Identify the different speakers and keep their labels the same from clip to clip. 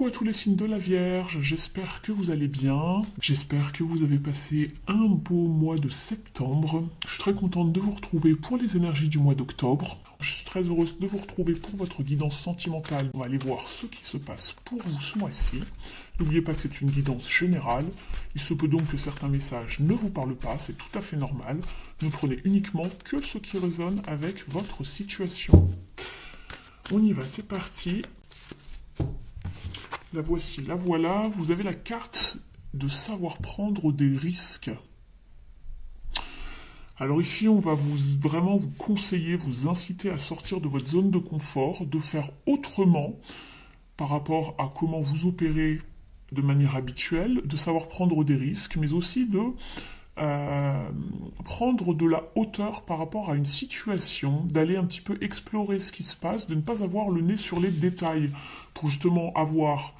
Speaker 1: Coucou à tous les signes de la Vierge, j'espère que vous allez bien, j'espère que vous avez passé un beau mois de septembre. Je suis très contente de vous retrouver pour les énergies du mois d'octobre. Je suis très heureuse de vous retrouver pour votre guidance sentimentale. On va aller voir ce qui se passe pour vous ce mois-ci. N'oubliez pas que c'est une guidance générale. Il se peut donc que certains messages ne vous parlent pas, c'est tout à fait normal. Ne prenez uniquement que ce qui résonne avec votre situation. On y va, c'est parti. La voici, la voilà. Vous avez la carte de savoir prendre des risques. Alors ici, on va vraiment vous conseiller, vous inciter à sortir de votre zone de confort, de faire autrement par rapport à comment vous opérez de manière habituelle, de savoir prendre des risques, mais aussi de prendre de la hauteur par rapport à une situation, d'aller un petit peu explorer ce qui se passe, de ne pas avoir le nez sur les détails, pour justement avoir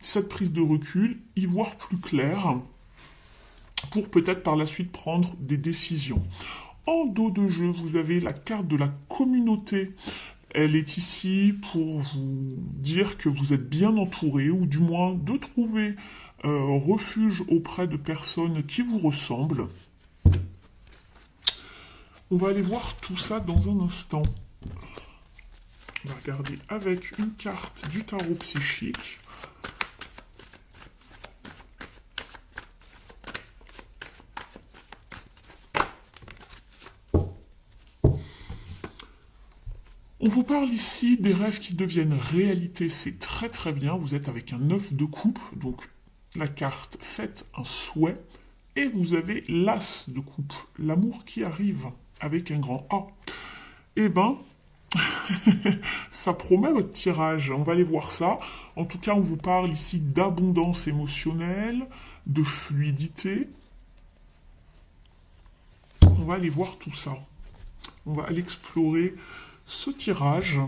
Speaker 1: cette prise de recul, y voir plus clair, pour peut-être par la suite prendre des décisions. En dos de jeu, vous avez la carte de la communauté. Elle est ici pour vous dire que vous êtes bien entouré, ou du moins de trouver refuge auprès de personnes qui vous ressemblent. On va aller voir tout ça dans un instant. On va regarder avec une carte du tarot psychique. On vous parle ici des rêves qui deviennent réalité, c'est très très bien, vous êtes avec un 9 de coupe, donc la carte faites un souhait, et vous avez l'as de coupe, l'amour qui arrive, avec un grand A. Eh ben, ça promet votre tirage, on va aller voir ça. En tout cas, on vous parle ici d'abondance émotionnelle, de fluidité. On va aller voir tout ça. On va aller explorer ce tirage.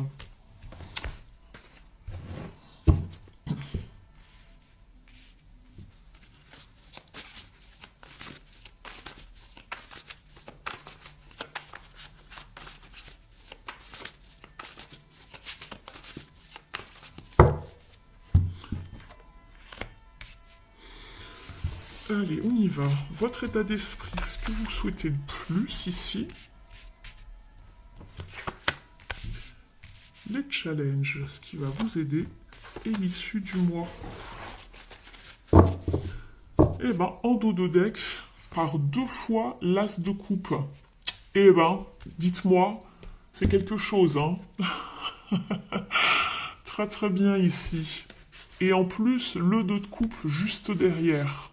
Speaker 1: Allez, on y va. Votre état d'esprit, ce que vous souhaitez le plus ici. Les challenges, ce qui va vous aider, et l'issue du mois. Eh ben, en dos de deck, par 2 fois l'as de coupe. Eh ben, dites-moi, c'est quelque chose, hein. Très très bien ici. Et en plus, le 2 de coupe juste derrière.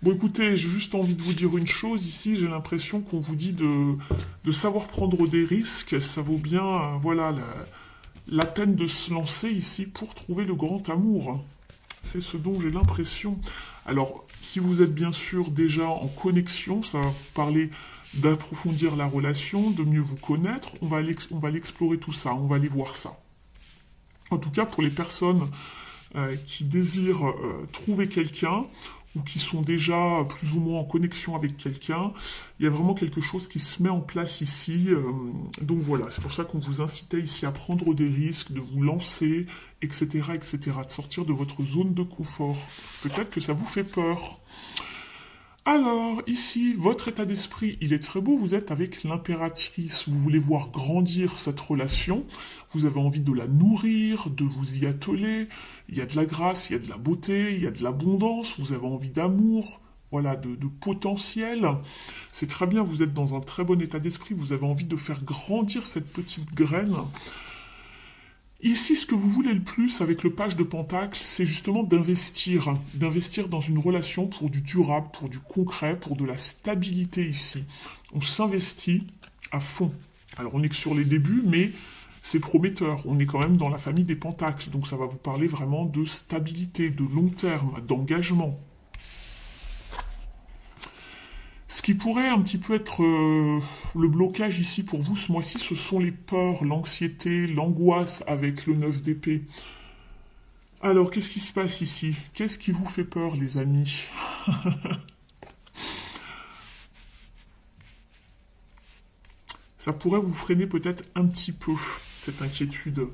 Speaker 1: Bon, écoutez, j'ai juste envie de vous dire une chose ici. J'ai l'impression qu'on vous dit de savoir prendre des risques. Ça vaut bien, voilà, la peine de se lancer ici pour trouver le grand amour. C'est ce dont j'ai l'impression. Alors, si vous êtes bien sûr déjà en connexion, ça va vous parler d'approfondir la relation, de mieux vous connaître. On va aller explorer tout ça, on va aller voir ça. En tout cas, pour les personnes qui désirent trouver quelqu'un, ou qui sont déjà plus ou moins en connexion avec quelqu'un, il y a vraiment quelque chose qui se met en place ici. Donc voilà, c'est pour ça qu'on vous incitait ici à prendre des risques, de vous lancer, etc., etc., de sortir de votre zone de confort. Peut-être que ça vous fait peur. Alors, ici, votre état d'esprit, il est très beau, vous êtes avec l'impératrice, vous voulez voir grandir cette relation, vous avez envie de la nourrir, de vous y atteler, il y a de la grâce, il y a de la beauté, il y a de l'abondance, vous avez envie d'amour, voilà, de potentiel. C'est très bien, vous êtes dans un très bon état d'esprit, vous avez envie de faire grandir cette petite graine. Ici, ce que vous voulez le plus avec le page de Pentacle, c'est justement d'investir dans une relation pour du durable, pour du concret, pour de la stabilité ici. On s'investit à fond. Alors, on n'est que sur les débuts, mais c'est prometteur. On est quand même dans la famille des Pentacles, donc ça va vous parler vraiment de stabilité, de long terme, d'engagement. Ce qui pourrait un petit peu être le blocage ici pour vous ce mois-ci, ce sont les peurs, l'anxiété, l'angoisse avec le 9 d'épée. Alors, qu'est-ce qui se passe ici? Qu'est-ce qui vous fait peur, les amis? Ça pourrait vous freiner peut-être un petit peu, cette inquiétude.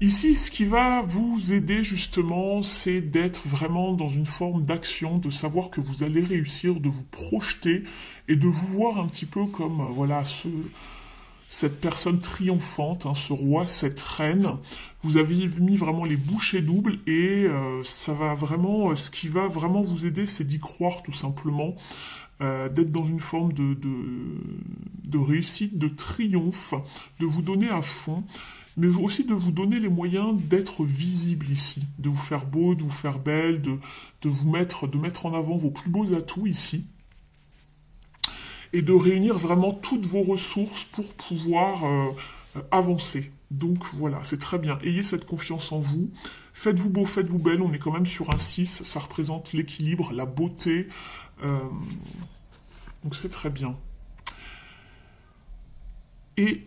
Speaker 1: Ici, ce qui va vous aider justement, c'est d'être vraiment dans une forme d'action, de savoir que vous allez réussir, de vous projeter et de vous voir un petit peu comme voilà cette personne triomphante, hein, ce roi, cette reine. Vous avez mis vraiment les bouchées doubles et ça va vraiment, ce qui va vraiment vous aider, c'est d'y croire tout simplement, d'être dans une forme de réussite, de triomphe, de vous donner à fond, mais aussi de vous donner les moyens d'être visible ici, de vous faire beau, de vous faire belle, de mettre en avant vos plus beaux atouts ici, et de réunir vraiment toutes vos ressources pour pouvoir avancer. Donc voilà, c'est très bien. Ayez cette confiance en vous. Faites-vous beau, faites-vous belle. On est quand même sur un 6. Ça représente l'équilibre, la beauté. Donc c'est très bien. Et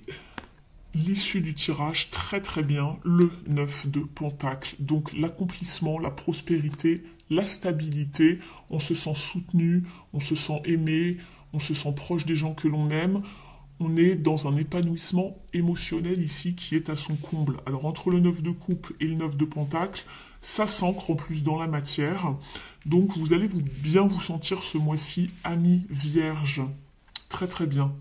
Speaker 1: l'issue du tirage, très très bien, le 9 de Pentacle. Donc l'accomplissement, la prospérité, la stabilité. On se sent soutenu, on se sent aimé, on se sent proche des gens que l'on aime. On est dans un épanouissement émotionnel ici qui est à son comble. Alors entre le 9 de coupe et le 9 de pentacle, ça s'ancre en plus dans la matière. Donc vous allez bien vous sentir ce mois-ci ami vierge. Très très bien.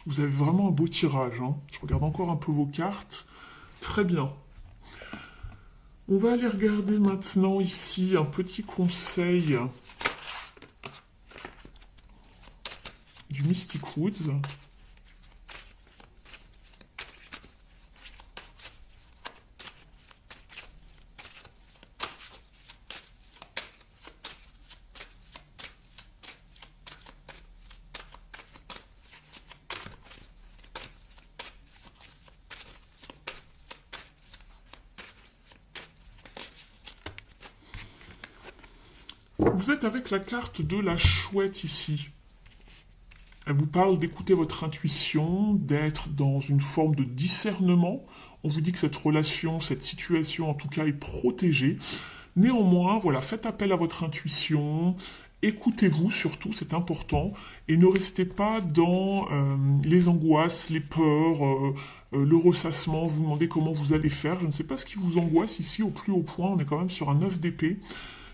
Speaker 1: Vous avez vraiment un beau tirage, hein. Je regarde encore un peu vos cartes. Très bien. On va aller regarder maintenant ici un petit conseil du Mystic Woods. Vous êtes avec la carte de la chouette ici. Elle vous parle d'écouter votre intuition, d'être dans une forme de discernement. On vous dit que cette relation, cette situation en tout cas est protégée. Néanmoins, voilà, faites appel à votre intuition, écoutez-vous surtout, c'est important, et ne restez pas dans les angoisses, les peurs, le ressassement, vous demandez comment vous allez faire. Je ne sais pas ce qui vous angoisse ici au plus haut point, on est quand même sur un 9 d'épée.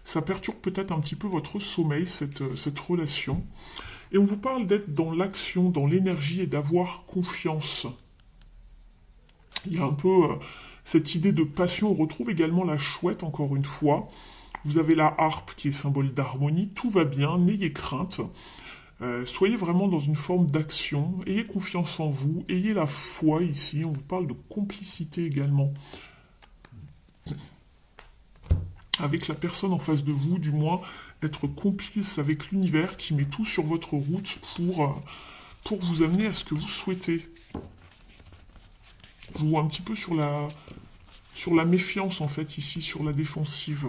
Speaker 1: Ça perturbe peut-être un petit peu votre sommeil, cette relation. Et on vous parle d'être dans l'action, dans l'énergie et d'avoir confiance. Il y a un peu cette idée de passion. On retrouve également la chouette, encore une fois. Vous avez la harpe qui est symbole d'harmonie. Tout va bien, n'ayez crainte. Soyez vraiment dans une forme d'action. Ayez confiance en vous. Ayez la foi ici. On vous parle de complicité également. Avec la personne en face de vous, du moins être complice avec l'univers qui met tout sur votre route pour vous amener à ce que vous souhaitez. Je vous vois un petit peu sur la méfiance en fait ici, sur la défensive.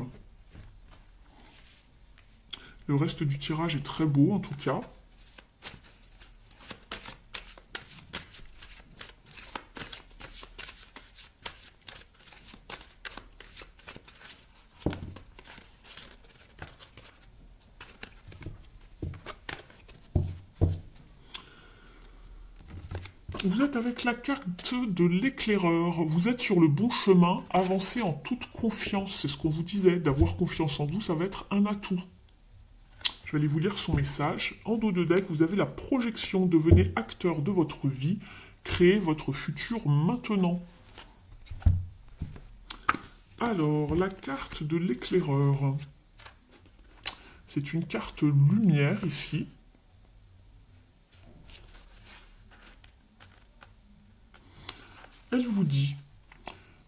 Speaker 1: Le reste du tirage est très beau en tout cas. Vous êtes avec la carte de l'éclaireur. Vous êtes sur le bon chemin. Avancez en toute confiance. C'est ce qu'on vous disait. D'avoir confiance en vous, ça va être un atout. Je vais aller vous lire son message. En dos de deck, vous avez la projection. Devenez acteur de votre vie. Créez votre futur maintenant. Alors, la carte de l'éclaireur. C'est une carte lumière ici. Elle vous dit,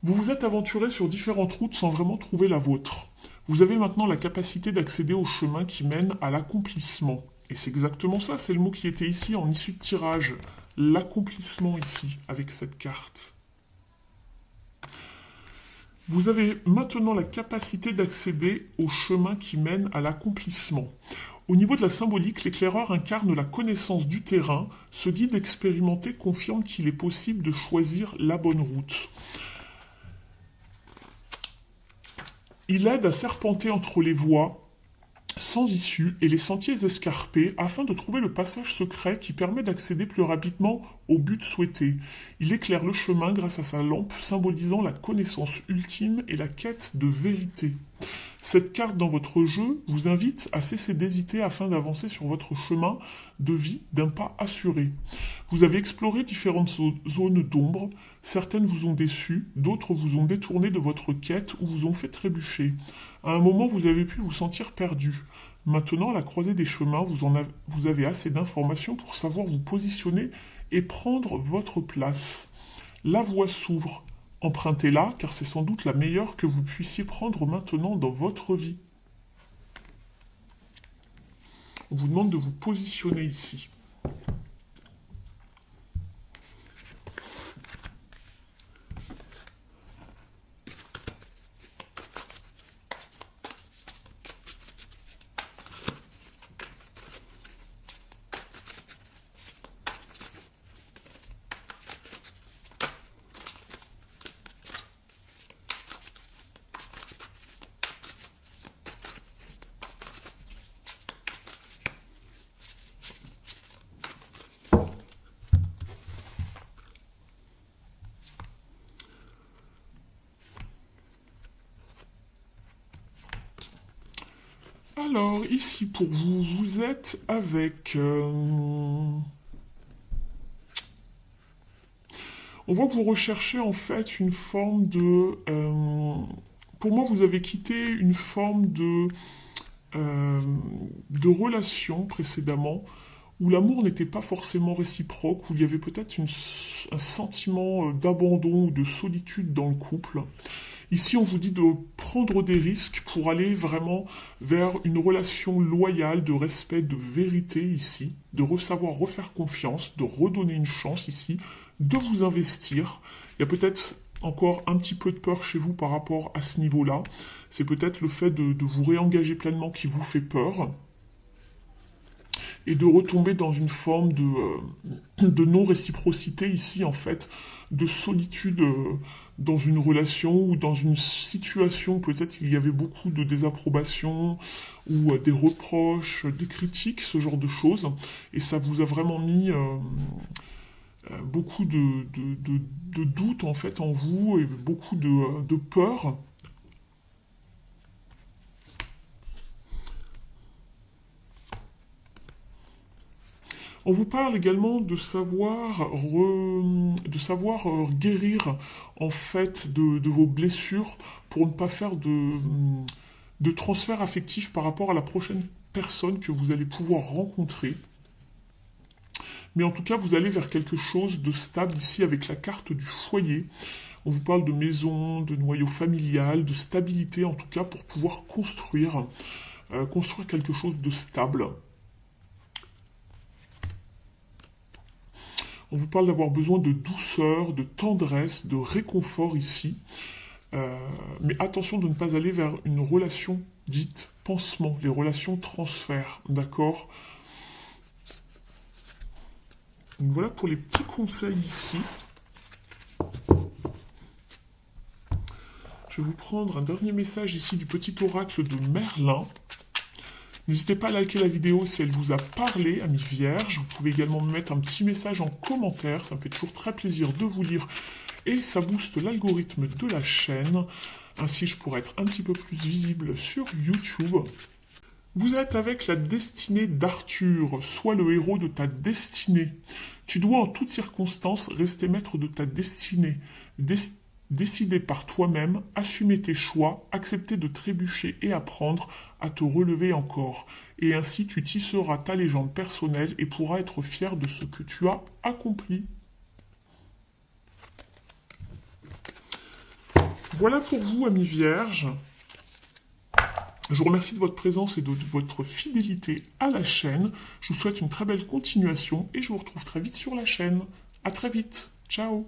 Speaker 1: vous vous êtes aventuré sur différentes routes sans vraiment trouver la vôtre. Vous avez maintenant la capacité d'accéder au chemin qui mène à l'accomplissement. Et c'est exactement ça, c'est le mot qui était ici en issue de tirage. L'accomplissement ici, avec cette carte. Vous avez maintenant la capacité d'accéder au chemin qui mène à l'accomplissement. Au niveau de la symbolique, l'éclaireur incarne la connaissance du terrain. Ce guide expérimenté confirme qu'il est possible de choisir la bonne route. Il aide à serpenter entre les voies. sans issue et les sentiers escarpés afin de trouver le passage secret qui permet d'accéder plus rapidement au but souhaité. Il éclaire le chemin grâce à sa lampe symbolisant la connaissance ultime et la quête de vérité. Cette carte dans votre jeu vous invite à cesser d'hésiter afin d'avancer sur votre chemin de vie d'un pas assuré. Vous avez exploré différentes zones d'ombre, certaines vous ont déçu, d'autres vous ont détourné de votre quête ou vous ont fait trébucher. À un moment, vous avez pu vous sentir perdu. Maintenant, à la croisée des chemins, vous avez assez d'informations pour savoir vous positionner et prendre votre place. La voie s'ouvre. Empruntez-la, car c'est sans doute la meilleure que vous puissiez prendre maintenant dans votre vie. On vous demande de vous positionner ici. Alors, ici, pour vous, vous êtes avec... On voit que vous recherchez en fait une forme de... Pour moi, vous avez quitté une forme de relation précédemment où l'amour n'était pas forcément réciproque, où il y avait peut-être un sentiment d'abandon ou de solitude dans le couple. Ici, on vous dit de prendre des risques pour aller vraiment vers une relation loyale, de respect, de vérité ici, de savoir refaire confiance, de redonner une chance ici, de vous investir. Il y a peut-être encore un petit peu de peur chez vous par rapport à ce niveau-là. C'est peut-être le fait de vous réengager pleinement qui vous fait peur et de retomber dans une forme de non-réciprocité ici, en fait, de solitude dans une relation ou dans une situation, peut-être il y avait beaucoup de désapprobation ou des reproches, des critiques, ce genre de choses, et ça vous a vraiment mis beaucoup de doutes en fait en vous et beaucoup de peur. On vous parle également de savoir, guérir en fait de vos blessures pour ne pas faire de transfert affectif par rapport à la prochaine personne que vous allez pouvoir rencontrer. Mais en tout cas, vous allez vers quelque chose de stable ici avec la carte du foyer. On vous parle de maison, de noyau familial, de stabilité en tout cas pour pouvoir construire quelque chose de stable. On vous parle d'avoir besoin de douceur, de tendresse, de réconfort ici. Mais attention de ne pas aller vers une relation dite pansement, les relations transfert, d'accord? Donc voilà pour les petits conseils ici. Je vais vous prendre un dernier message ici du petit oracle de Merlin. N'hésitez pas à liker la vidéo si elle vous a parlé, amis vierges. Vous pouvez également me mettre un petit message en commentaire. Ça me fait toujours très plaisir de vous lire. Et ça booste l'algorithme de la chaîne. Ainsi, je pourrai être un petit peu plus visible sur YouTube. Vous êtes avec la destinée d'Arthur. Sois le héros de ta destinée. Tu dois en toutes circonstances rester maître de ta destinée. Décider par toi-même, assumer tes choix, accepter de trébucher et apprendre à te relever encore. Et ainsi tu tisseras ta légende personnelle et pourras être fier de ce que tu as accompli. Voilà pour vous, amis vierges. Je vous remercie de votre présence et de votre fidélité à la chaîne. Je vous souhaite une très belle continuation et je vous retrouve très vite sur la chaîne. À très vite. Ciao.